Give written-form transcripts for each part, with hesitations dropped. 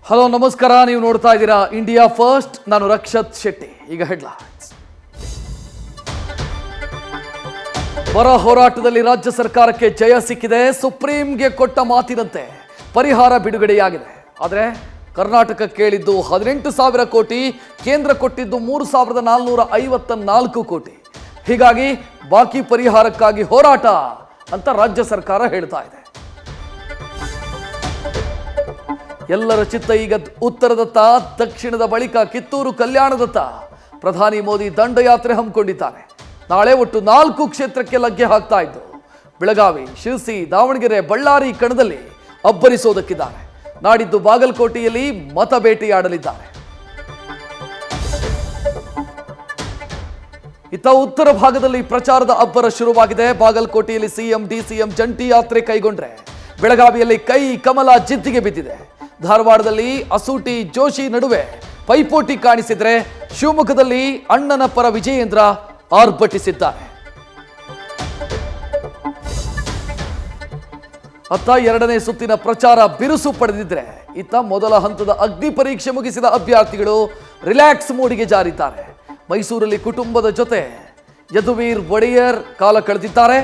Hello ನಮಸ್ಕಾರ, ನೀವು ನೋಡ್ತಾ ಇದ್ದೀರಾ ಇಂಡಿಯಾ ಫಸ್ಟ್. ನಾನು ರಕ್ಷತ್ ಶೆಟ್ಟಿ. ಈಗ ಹೆಡ್ಲೈನ್ಸ್. ಬರ ಹೋರಾಟದಲ್ಲಿ ರಾಜ್ಯ ಸರ್ಕಾರಕ್ಕೆ ಜಯ ಸಿಕ್ಕಿದೆ. ಸುಪ್ರೀಂಗೆ ಕೊಟ್ಟ ಮಾತಿನಂತೆ ಪರಿಹಾರ ಬಿಡುಗಡೆಯಾಗಿದೆ. ಆದರೆ ಕರ್ನಾಟಕ ಕೇಳಿದ್ದು 18,000 ಕೋಟಿ, ಕೇಂದ್ರ ಕೊಟ್ಟಿದ್ದು 3,454 ಕೋಟಿ. ಹೀಗಾಗಿ ಬಾಕಿ ಪರಿಹಾರಕ್ಕಾಗಿ ಹೋರಾಟ ಅಂತ ರಾಜ್ಯ ಸರ್ಕಾರ ಹೇಳ್ತಾ ಇದೆ. ಎಲ್ಲರ ಚಿತ್ತ ಈಗ ಉತ್ತರದತ್ತ, ದಕ್ಷಿಣದ ಬಳಿಕ ಕಿತ್ತೂರು ಕಲ್ಯಾಣದತ್ತ. ಪ್ರಧಾನಿ ಮೋದಿ ದಂಡಯಾತ್ರೆ ಹಮ್ಮಿಕೊಂಡಿದ್ದಾರೆ. ನಾಳೆ ಒಟ್ಟು 4 ಕ್ಷೇತ್ರಕ್ಕೆ ಲಗ್ಗೆ ಹಾಕ್ತಾ ಇದ್ದು ಬೆಳಗಾವಿ, ಶಿರಸಿ, ದಾವಣಗೆರೆ, ಬಳ್ಳಾರಿ ಕಣದಲ್ಲಿ ಅಬ್ಬರಿಸೋದಕ್ಕಿದ್ದಾರೆ. ನಾಡಿದ್ದು ಬಾಗಲಕೋಟೆಯಲ್ಲಿ ಮತ ಬೇಟೆಯಾಡಲಿದ್ದಾರೆ. ಇತ್ತ ಉತ್ತರ ಭಾಗದಲ್ಲಿ ಪ್ರಚಾರದ ಅಬ್ಬರ ಶುರುವಾಗಿದೆ. ಬಾಗಲಕೋಟೆಯಲ್ಲಿ ಸಿಎಂ ಡಿಸಿಎಂ ಜಂಟಿ ಯಾತ್ರೆ ಕೈಗೊಂಡ್ರೆ ಬೆಳಗಾವಿಯಲ್ಲಿ ಕೈ ಕಮಲ ಜಿದ್ದಿಗೆ ಬಿದ್ದಿದೆ. ಧಾರವಾಡದಲ್ಲಿ ಅಸೂಟಿ ಜೋಶಿ ನಡುವೆ ಪೈಪೋಟಿ ಕಾಣಿಸಿದ್ರೆ ಶಿವಮೊಗ್ಗದಲ್ಲಿ ಅಣ್ಣನ ಪರ ವಿಜಯೇಂದ್ರ ಆರ್ಭಟಿಸಿದ್ದಾರೆ. ಅತ್ತ ಎರಡನೇ ಸುತ್ತಿನ ಪ್ರಚಾರ ಬಿರುಸು ಪಡೆದಿದ್ರೆ ಇತ್ತ ಮೊದಲ ಹಂತದ ಅಗ್ನಿ ಪರೀಕ್ಷೆ ಮುಗಿಸಿದ ಅಭ್ಯರ್ಥಿಗಳು ರಿಲ್ಯಾಕ್ಸ್ ಮೂಡಿಗೆ ಜಾರಿದ್ದಾರೆ. ಮೈಸೂರಲ್ಲಿ ಕುಟುಂಬದ ಜೊತೆ ಯದುವೀರ್ ಒಡೆಯರ್ ಕಾಲ ಕಳೆದಿದ್ದಾರೆ.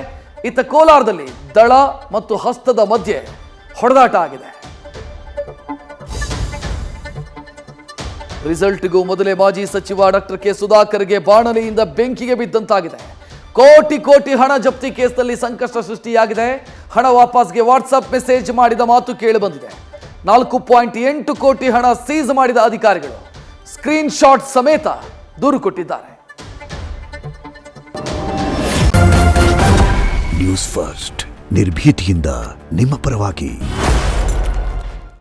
ಇತ್ತ ಕೋಲಾರದಲ್ಲಿ ದಳ ಮತ್ತು ಹಸ್ತದ ಮಧ್ಯೆ ಹೊಡೆದಾಟ ಆಗಿದೆ. ರಿಸಲ್ಟ್ಗೂ ಮೊದಲೇ ಮಾಜಿ ಸಚಿವ ಡಾಕ್ಟರ್ ಕೆ ಸುಧಾಕರ್ಗೆ ಬಾಣಲೆಯಿಂದ ಬೆಂಕಿಗೆ ಬಿದ್ದಂತಾಗಿದೆ. ಕೋಟಿ ಕೋಟಿ ಹಣ ಜಪ್ತಿ ಕೇಸ್ನಲ್ಲಿ ಸಂಕಷ್ಟ ಸೃಷ್ಟಿಯಾಗಿದೆ. ಹಣ ವಾಪಸ್ಗೆ ವಾಟ್ಸಪ್ ಮೆಸೇಜ್ ಮಾಡಿದ ಮಾತು ಕೇಳಿಬಂದಿದೆ. 4.8 ಕೋಟಿ ಹಣ ಸೀಸ್ ಮಾಡಿದ ಅಧಿಕಾರಿಗಳು ಸ್ಕ್ರೀನ್ ಶಾಟ್ ಸಮೇತ ದೂರು ಕೊಟ್ಟಿದ್ದಾರೆ. ನ್ಯೂಸ್ ಫಸ್ಟ್, ನಿರ್ಭೀತಿಯಿಂದ ನಿಮ್ಮ ಪರವಾಗಿ.